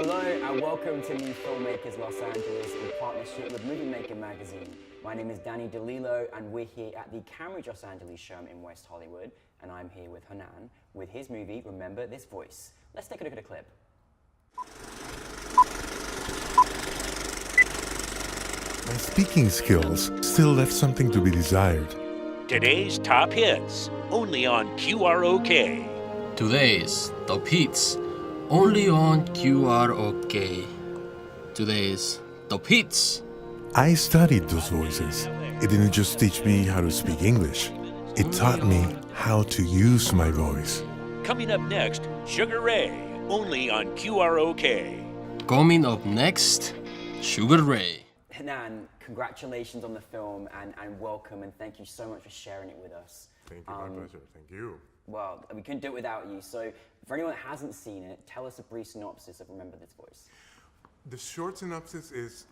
Hello and welcome to NewFilmmakers Los Angeles in partnership with Movie Maker magazine. My name is Danny DeLillo and we're here at the Cambridge Los Angeles show in West Hollywood, and I'm here with Hernán with his movie Remember This Voice. Let's take a look at a clip. My speaking skills still left something to be desired. Today's top hits, only on QROK. Today's top hits, only on QROK. Today's top hits. I studied those voices. It didn't just teach me how to speak English. It taught me how to use my voice. Coming up next, Sugar Ray, only on QROK. Coming up next, Sugar Ray. Hernán, congratulations on the film and welcome, and thank you so much for sharing it with us. Thank you, my pleasure. Thank you. Well, we couldn't do it without you. So for anyone that hasn't seen it, tell us a brief synopsis of Remember This Voice. The short synopsis is,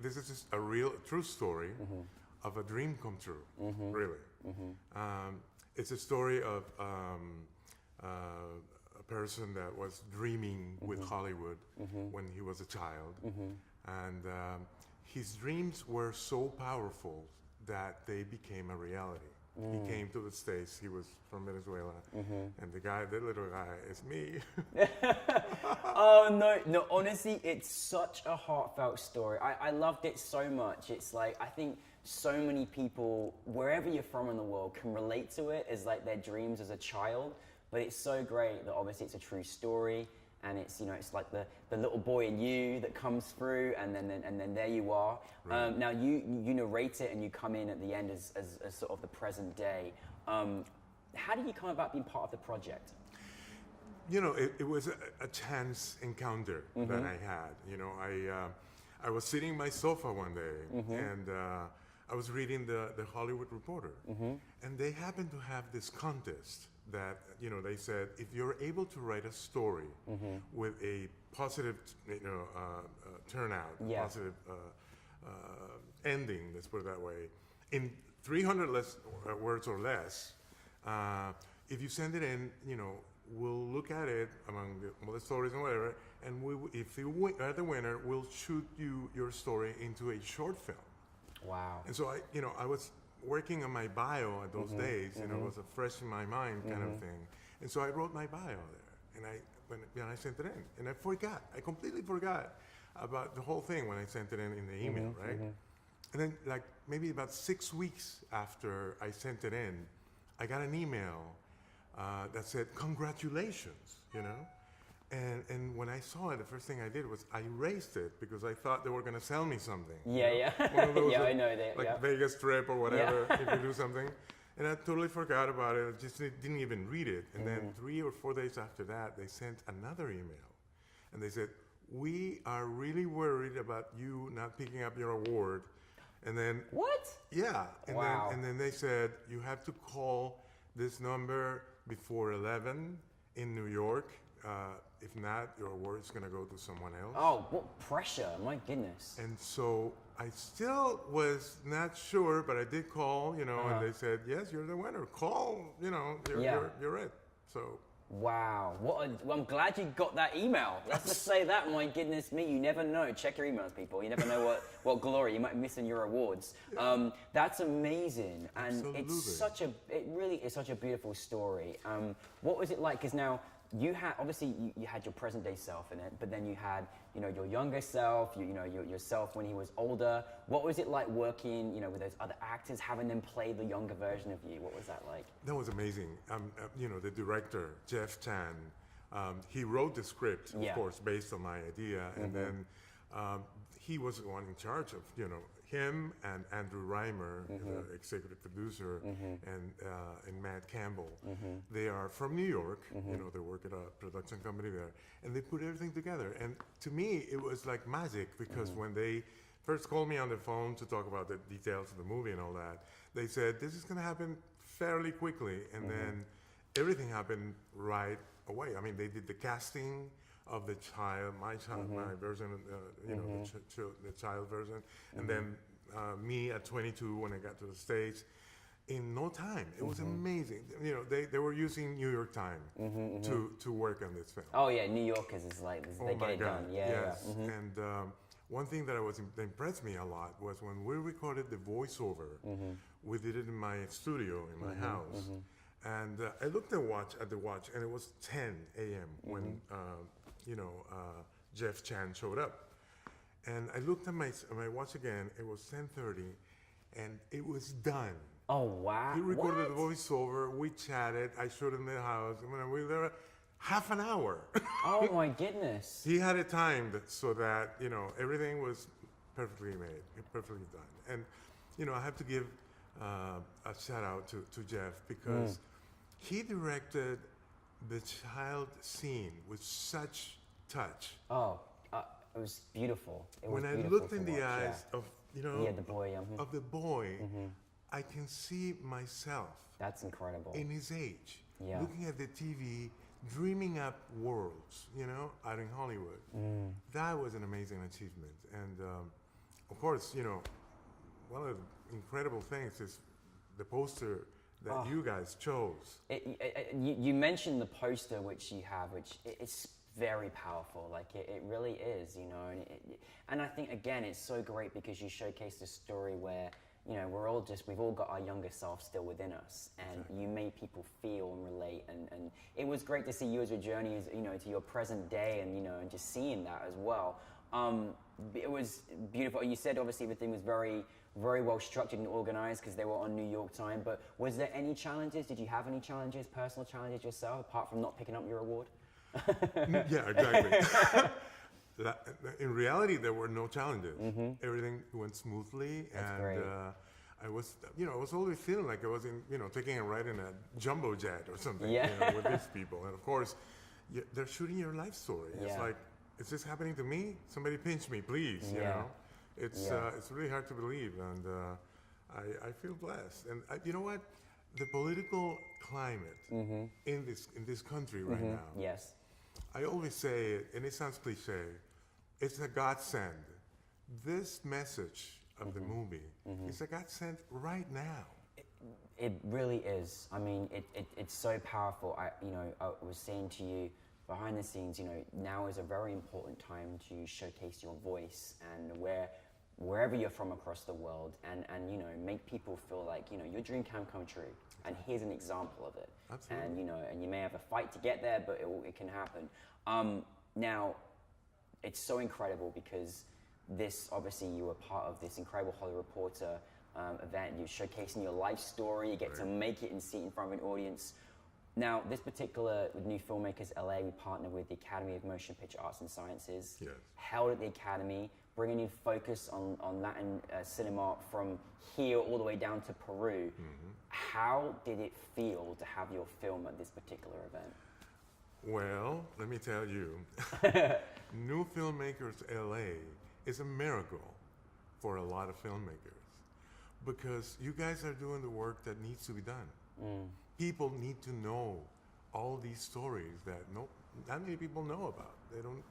this is just a real, true story of a dream come true, really. It's a story of a person that was dreaming with Hollywood when he was a child. And his dreams were so powerful that they became a reality. He came to the States, he was from Venezuela, and the little guy is me. Oh, no, honestly, it's such a heartfelt story. I loved it so much. It's like, I think so many people, wherever you're from in the world, can relate to it as like their dreams as a child, but it's so great that obviously it's a true story. And it's, you know, it's like the little boy in you that comes through, and then there you are. Right. Now you narrate it and you come in at the end as sort of the present day. How did you come about being part of the project? You know, it was a chance encounter that I had. You know, I was sitting in my sofa one day and I was reading the Hollywood Reporter, and they happened to have this contest that, you know, they said, if you're able to write a story with a positive, turnout, positive ending, let's put it that way, in 300 words or less, if you send it in, you know, we'll look at it among all the stories and whatever, and if you are the winner, we'll shoot your story into a short film. Wow. And so I was working on my bio at those days, you know, it was a fresh in my mind kind of thing. And so I wrote my bio there, and when I sent it in, and I completely forgot about the whole thing when I sent it in the email, right? And then like maybe about 6 weeks after I sent it in, I got an email that said, congratulations, you know? And when I saw it, the first thing I did was I erased it because I thought they were going to sell me something. Yeah, you know? yeah. One of those, yeah, I know that. Like Vegas trip or whatever, if you do something. And I totally forgot about it. I just didn't even read it. And then 3 or 4 days after that, they sent another email. And they said, we are really worried about you not picking up your award. And then... What? Yeah. And wow. Then they said, you have to call this number before 11 in New York. If not, your award is going to go to someone else. Oh, what pressure, my goodness. And so I still was not sure, but I did call, you know, and they said, yes, you're the winner. Call, you know, you're it. So. Wow, well, I'm glad you got that email. Let's just say that, my goodness me, you never know. Check your emails, people. You never know what glory you might miss in your awards. Yeah. That's amazing, and Absolutely. it really is such a beautiful story. What was it like? Because now you had obviously you had your present day self in it, but then you had your younger self, yourself when he was older. What was it like working with those other actors, having them play the younger version of you? What was that like? That was amazing. The director Jeff Chan, he wrote the script, of course, based on my idea, and then he was the one in charge of him and Andrew Reimer, the executive producer, and Matt Campbell. They are from New York. They work at a production company there, and they put everything together. And to me, it was like magic because when they first called me on the phone to talk about the details of the movie and all that, they said this is going to happen fairly quickly, and then everything happened right away. I mean, they did the casting of the child, my version, the child version, and then me at 22 when I got to the States, in no time. It was amazing. You know, they were using New York time to work on this film. Oh yeah, New Yorkers is like they get it done. Yeah, Yes. yeah. And one thing that that impressed me a lot was when we recorded the voiceover. We did it in my studio in my house, and I looked at the watch, and it was 10 a.m. when Jeff Chan showed up. And I looked at my watch again. It was 10:30, and it was done. Oh wow! He recorded the What? voiceover. We chatted. I showed him the house. And when we were there, half an hour. Oh my goodness! He had it timed so that everything was perfectly made, perfectly done. And I have to give a shout out to Jeff because he directed the child scene with such touch. Oh, it was beautiful. It was When I beautiful looked to in the watch, eyes of the boy. of the boy, I can see myself That's incredible. in his age, Yeah. looking at the TV, dreaming up worlds, out in Hollywood. That was an amazing achievement. And of course, one of the incredible things is the poster that you guys chose. You mentioned the poster which you have, which it's very powerful. Like it really is, and I think again it's so great because you showcase the story where we've all got our younger self still within us, and you made people feel and relate, and it was great to see you as your journey as to your present day, and and just seeing that as well. It was beautiful. You said obviously everything was very, very well structured and organized because they were on New York time. But was there any challenges? Did you have any challenges, personal challenges yourself, apart from not picking up your award? Yeah, exactly. In reality, there were no challenges. Everything went smoothly, That's and great. I was, I was always feeling like I was taking a ride in a jumbo jet or something, Yeah. with these people. And of course, they're shooting your life story. It's Yeah. like, is this happening to me? Somebody pinch me, please. Yeah. It's really hard to believe, and I feel blessed. And you know what? The political climate in this country right now. Yes. I always say it, and it sounds cliche, it's a godsend. This message of the movie is a godsend right now. It really is. I mean, it's so powerful. I was saying to you behind the scenes, now is a very important time to showcase your voice and wherever you're from across the world, and make people feel like your dream can come true. And here's an example of it. Absolutely. And and you may have a fight to get there, but it can happen. Now, it's so incredible because this obviously you were part of this incredible Hollywood Reporter event. You're showcasing your life story. You get to make it and see it in front of an audience. Now, this particular with New Filmmakers LA, we partnered with the Academy of Motion Picture Arts and Sciences. Yes. Held at the Academy, bringing in focus on Latin cinema from here all the way down to Peru. How did it feel to have your film at this particular event? Well, let me tell you, New Filmmakers LA is a miracle for a lot of filmmakers because you guys are doing the work that needs to be done. People need to know all these stories that not many people know about. They don't,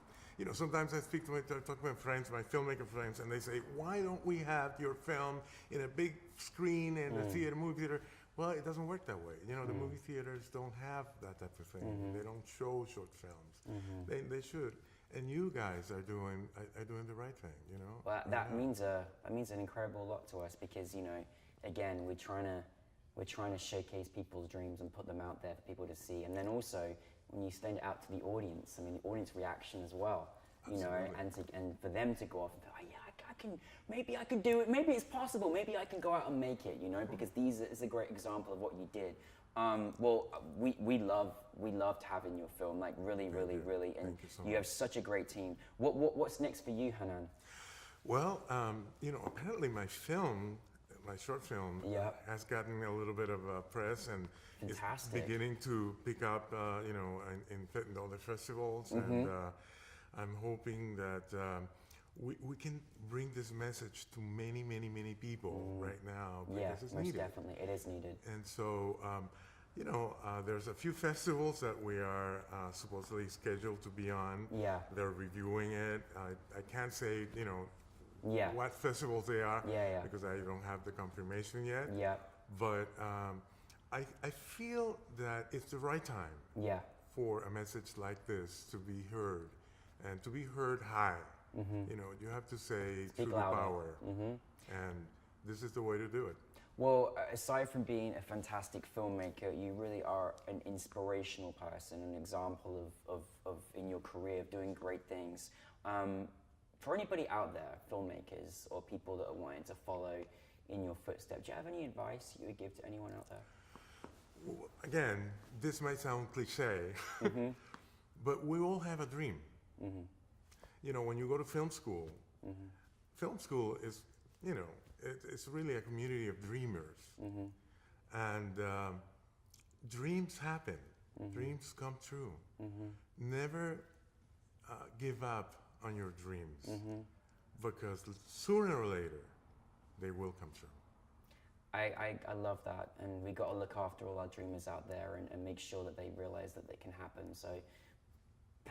sometimes I talk to my friends, my filmmaker friends, and they say, why don't we have your film in a big screen in a movie theater? Well, it doesn't work that way. The movie theaters don't have that type of thing. They don't show short films. They should. And you guys are doing the right thing, Well, that means an incredible lot to us because again we're trying to showcase people's dreams and put them out there for people to see, and then also when you stand it out to the audience, the audience reaction as well, and for them to go off and go, oh, yeah, maybe I can do it, maybe it's possible, maybe I can go out and make it, because these is a great example of what you did. Well, we loved having your film, like really, and Thank you so you have much. such a great team. What's next for you, Hernán? Well, apparently my short film has gotten a little bit of press and Fantastic. is beginning to pick up, in all the festivals. And I'm hoping that we can bring this message to many, many, many people right now because it's most needed. definitely, it is needed. And so, there's a few festivals that we are supposedly scheduled to be on. Yeah. They're reviewing it. I can't say, Yeah. what festivals they are Yeah. because I don't have the confirmation yet. Yeah. But I feel that it's the right time Yeah. for a message like this to be heard, and to be heard high. You know, you have to say Speak through louder. the power, and this is the way to do it. Well, aside from being a fantastic filmmaker, you really are an inspirational person, an example of in your career of doing great things. For anybody out there, filmmakers or people that are wanting to follow in your footsteps, do you have any advice you would give to anyone out there? Again, this might sound cliche, but we all have a dream. You know, when you go to film school is, you know, it's really a community of dreamers. And dreams happen, dreams come true. Never give up on your dreams, because sooner or later, they will come true. I love that, and we got to look after all our dreamers out there and make sure that they realize that they can happen. So,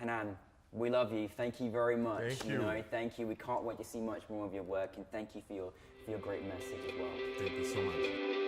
Hernán, we love you. Thank you very much. Thank you. Know, thank you. We can't wait to see much more of your work, and thank you for your great message as well. Thank you so much.